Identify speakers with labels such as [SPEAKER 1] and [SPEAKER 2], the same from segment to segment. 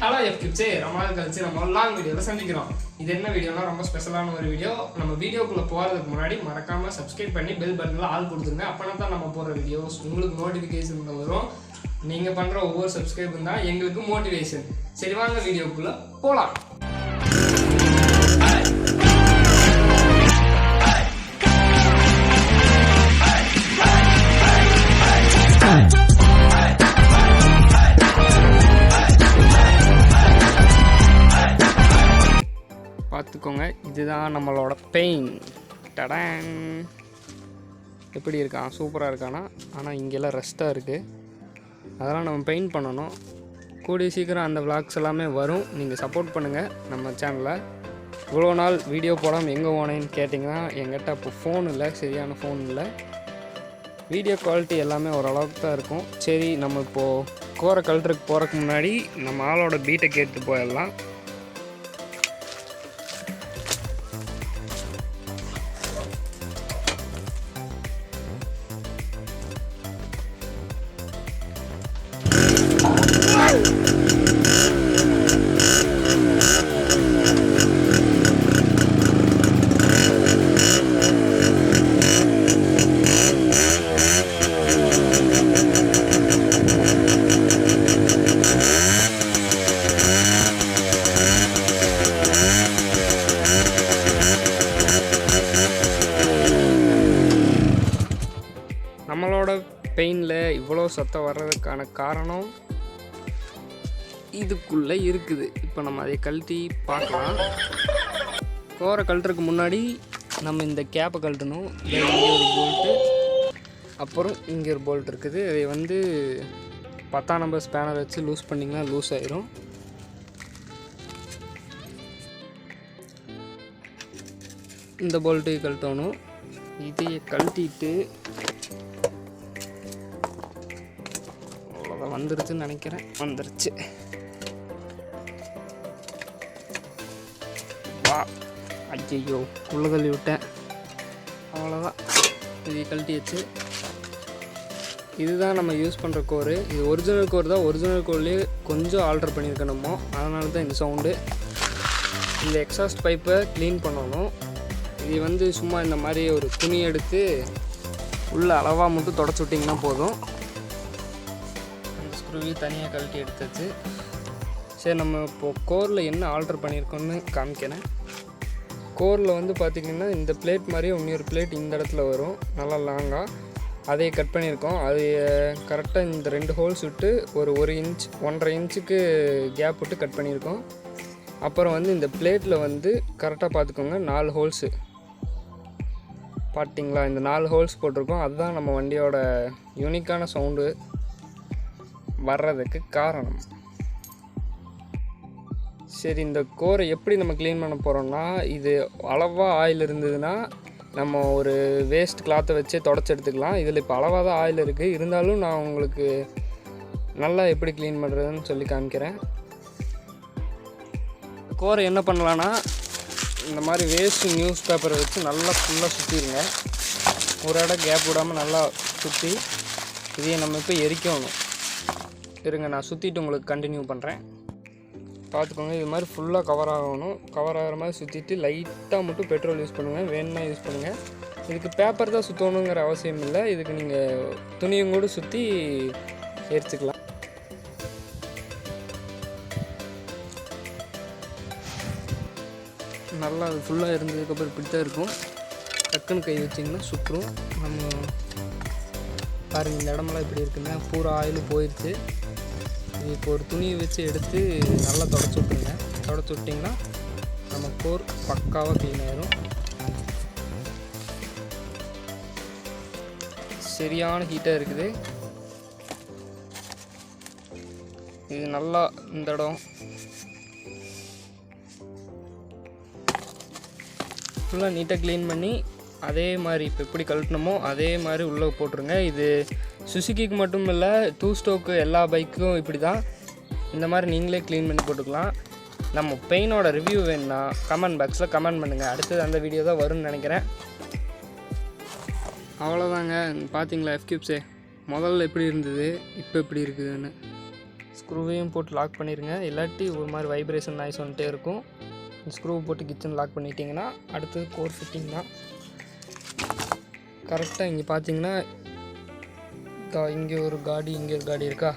[SPEAKER 1] Hello எஃப்கிப்ஸே ரொம்ப நாள் கழிச்சு நம்ம லாங் வீடியோவில் சந்திக்கிறோம். இது என்ன வீடியோனா ரொம்ப ஸ்பெஷலான ஒரு வீடியோ. நம்ம வீடியோக்குள்ளே போகிறதுக்கு முன்னாடி மறக்காமல் சப்ஸ்கிரைப் பண்ணி பெல் பட்டனில் ஆல் கொடுத்துருங்க. அப்போனா தான் நம்ம போடுற வீடியோஸ் உங்களுக்கு நோட்டிஃபிகேஷன் வரும். நீங்கள் பண்ணுற ஒவ்வொரு சப்ஸ்கிரைபும் தான் எங்களுக்கு மோட்டிவேஷன். சரி வாங்க வீடியோக்குள்ளே போகலாம். பார்த்துக்கோங்க, இதுதான் நம்மளோட பெயின். டடான், எப்படி இருக்கான்? சூப்பராக இருக்கானா? ஆனால் இங்கெல்லாம் ரெஸ்ட்டாக இருக்குது, அதெல்லாம் நம்ம பெயிண்ட் பண்ணணும். கூடிய சீக்கிரம் அந்த விளாக்ஸ் எல்லாமே வரும். நீங்கள் சப்போர்ட் பண்ணுங்கள் நம்ம சேனலில். இவ்வளோ நாள் வீடியோ போடாமல் எங்கே போனேன்னு கேட்டிங்கன்னா, என்கிட்ட இப்போ ஃபோன் இல்லை, சரியான ஃபோன் இல்லை. வீடியோ குவாலிட்டி எல்லாமே ஓரளவுக்கு தான் இருக்கும். சரி, நம்ம இப்போது கோரை கல்ட்ருக்கு போகிறதுக்கு முன்னாடி நம்ம ஆளோட பீட்டை கேட்டு போயிடலாம். நம்மளோட பெயினில் இவ்வளோ சத்தம் வர்றதுக்கான காரணம் இதுக்குள்ளே இருக்குது. இப்போ நம்ம அதை கழட்டி பார்க்கலாம். கோரை கழட்டுறதுக்கு முன்னாடி நம்ம இந்த கேப்பை கழட்டணும். இங்கே ஒரு போல்ட்டு, அப்புறம் இங்கே ஒரு போல்ட் இருக்குது. அதை வந்து 10ஆம் நம்பர் ஸ்பேனர் வச்சு லூஸ் பண்ணிங்கன்னா லூஸ் ஆயிரும். இந்த போல்ட்டு கழட்டணும். இதையை கழட்டிட்டு வந்துருச்சுன்னு நினைக்கிறேன். வந்துருச்சு. வா, ஐயோ உள்ள தள்ளி விட்டேன். அவ்வளோதான், இது கழட்டியாச்சு. இதுதான் நம்ம யூஸ் பண்ணுற கோரு. இது ஒரிஜினல் கோர் தான். ஒரிஜினல் கோர்லேயே கொஞ்சம் ஆல்ட்ரு பண்ணியிருக்கணுமோ, அதனால தான் இந்த சவுண்டு. இந்த எக்ஸாஸ்ட் பைப்பை க்ளீன் பண்ணணும். இது வந்து சும்மா இந்த மாதிரி ஒரு துணி எடுத்து உள்ள அளவாக மட்டும் தொடச்சி விட்டிங்கன்னா போதும். ஸ்க்ரூவி தனியாக கழட்டி எடுத்தாச்சு. சரி, நம்ம இப்போது கோரில் என்ன ஆல்ட்ரு பண்ணியிருக்கோன்னு காமிக்கிறேன். கோரில் வந்து பார்த்திங்கன்னா இந்த பிளேட் மாதிரியே இன்னொரு பிளேட் இந்த இடத்துல வரும், நல்லா லாங்காக. அதை கட் பண்ணியிருக்கோம். அது கரெக்டாக இந்த 2 ஹோல்ஸ் விட்டு ஒரு 1 இன்ச் 1.5 இன்ச்சுக்கு கேப் விட்டு கட் பண்ணியிருக்கோம். அப்புறம் வந்து இந்த பிளேட்டில் வந்து கரெக்டாக பார்த்துக்கோங்க, 4 ஹோல்ஸு பார்த்தீங்களா? இந்த 4 ஹோல்ஸ் போட்டிருக்கோம். அதுதான் நம்ம வண்டியோட யூனிக்கான சவுண்டு வர்றதுக்கு காரணம். சரி, இந்த கோரை எப்படி நம்ம க்ளீன் பண்ண போகிறோம்னா, இது அளவாக ஆயில் இருந்ததுன்னா நம்ம ஒரு வேஸ்ட் கிளாத்தை வச்சே தொடச்சி எடுத்துக்கலாம். இதில் இப்போ அளவாக தான் ஆயில் இருக்குது, இருந்தாலும் நான் உங்களுக்கு நல்லா எப்படி க்ளீன் பண்ணுறதுன்னு சொல்லி காமிக்கிறேன். கோரை என்ன பண்ணலான்னா, இந்த மாதிரி வேஸ்ட்டு நியூஸ் பேப்பரை வச்சு நல்லா ஃபுல்லாக சுற்றிடுங்க. ஒரு இடம் கேப் விடாமல் நல்லா சுற்றி இதையை நம்ம இப்போ எரிக்கணும். இருங்க, நான் சுற்றிட்டு உங்களுக்கு கண்டினியூ பண்ணுறேன். பார்த்துக்கோங்க, இது மாதிரி ஃபுல்லாக கவர் ஆகணும். கவர் ஆகிற மாதிரி சுற்றிட்டு லைட்டாக மட்டும் பெட்ரோல் யூஸ் பண்ணுங்கள், வேணும்னா யூஸ் பண்ணுங்கள். இதுக்கு பேப்பர் தான் சுற்றணுங்கிற அவசியம் இல்லை. இதுக்கு நீங்கள் துணியும் கூட சுற்றி எரிச்சிக்கலாம். நல்லா அது ஃபுல்லாக இருந்ததுக்கப்புறம் இப்படி தான் இருக்கும். டக்குன்னு கை வச்சிங்கன்னா சுற்றும். நம்ம பாருங்கள், இந்த இடமெல்லாம் இப்படி இருக்குங்க, பூரா ஆயில் போயிடுச்சு. இப்போ ஒரு துணியை வச்சு எடுத்து நல்லா தொடச்சி விட்ருங்க. தொடச்சி விட்டிங்கன்னா நம்ம கோர் பக்காவாக க்ளீன் ஆயிடும். சரியான ஹீட்டாக இருக்குது. இது நல்லா இந்த இடம் ஃபுல்லாக நீட்டாக க்ளீன் பண்ணி அதே மாதிரி இப்போ எப்படி கழட்டணுமோ அதே மாதிரி உள்ளே போட்டுருங்க. இது சுசுக்கிக்கு மட்டும் இல்லை, 2 ஸ்டோக்கு எல்லா பைக்கும் இப்படி தான். இந்த மாதிரி நீங்களே க்ளீன் பண்ணி போட்டுக்கலாம். நம்ம பெயினோட ரிவ்யூ வேணுன்னா கமெண்ட் பாக்ஸில் கமெண்ட் பண்ணுங்கள். அடுத்தது அந்த வீடியோ தான் வரும்னு நினைக்கிறேன். அவ்வளோதாங்க. பார்த்தீங்களா எஃப்கிப்ஸே, முதல்ல எப்படி இருந்தது, இப்போ எப்படி இருக்குதுன்னு. ஸ்க்ரூவையும் போட்டு லாக் பண்ணிடுங்க, இல்லாட்டி ஒரு மாதிரி வைப்ரேஷன் நாய்ஸ் வந்துட்டே இருக்கும். ஸ்க்ரூவை போட்டு கிச்சன் லாக் பண்ணிட்டீங்கன்னா அடுத்தது கோர் ஃபிட்டிங் தான். கரெக்டாக இங்கே பார்த்தீங்கன்னா இங்கே ஒரு காடி இங்கே ஒரு காடி இருக்கா,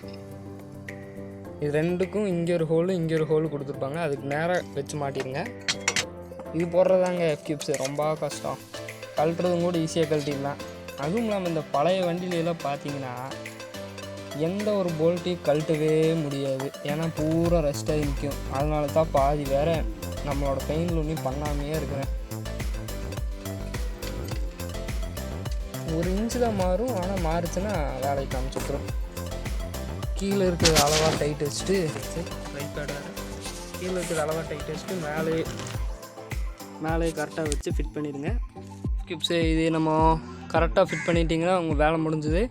[SPEAKER 1] இது ரெண்டுக்கும் இங்கே ஒரு ஹோலு இங்கே ஒரு ஹோலு கொடுத்துருப்பாங்க, அதுக்கு நேராக வச்சு மாட்டிடுங்க. இது போடுறதாங்க எஃப்கியூப்ஸு ரொம்ப கஷ்டம், கழட்டுறதும் கூட ஈஸியாக கழட்டிடலாம். அதுவும் இல்லாமல் இந்த பழைய வண்டியிலலாம் பார்த்தீங்கன்னா எந்த ஒரு போல்ட்டையும் கழட்டவே முடியாது, ஏன்னா பூரா ரெஸ்ட்டாகி நிற்கும். அதனால தான் பாதி வேறு நம்மளோட பெயிண்டில் ஒன்றும் பண்ணாமையே இருக்கிறேன். 1 இன்ச்சு தான் மாறும், ஆனால் மாறுச்சுன்னா வேலையை காமிச்சுக்கிறோம். கீழே இருக்கிற அளவாக டைட் வச்சுட்டு ரைட் பேடாக கீழே இருக்கிற அளவாக டைட் வச்சுட்டு மேலே கரெக்டாக வச்சு ஃபிட் பண்ணிடுங்க. கிப்ஸு இது நம்ம கரெக்டாக ஃபிட் பண்ணிட்டீங்கன்னா உங்கள் வேலை முடிஞ்சுது.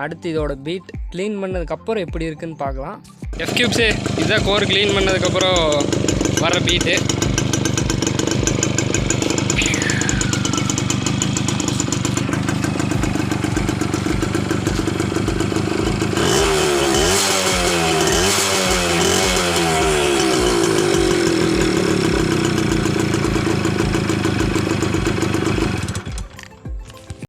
[SPEAKER 1] அடுத்து இதோட பீட் க்ளீன் பண்ணதுக்கப்புறம் எப்படி இருக்குதுன்னு பார்க்கலாம். எஃப்கியூப்ஸு இதுதான் கோர் க்ளீன் பண்ணதுக்கப்புறம் வர பீட்டு.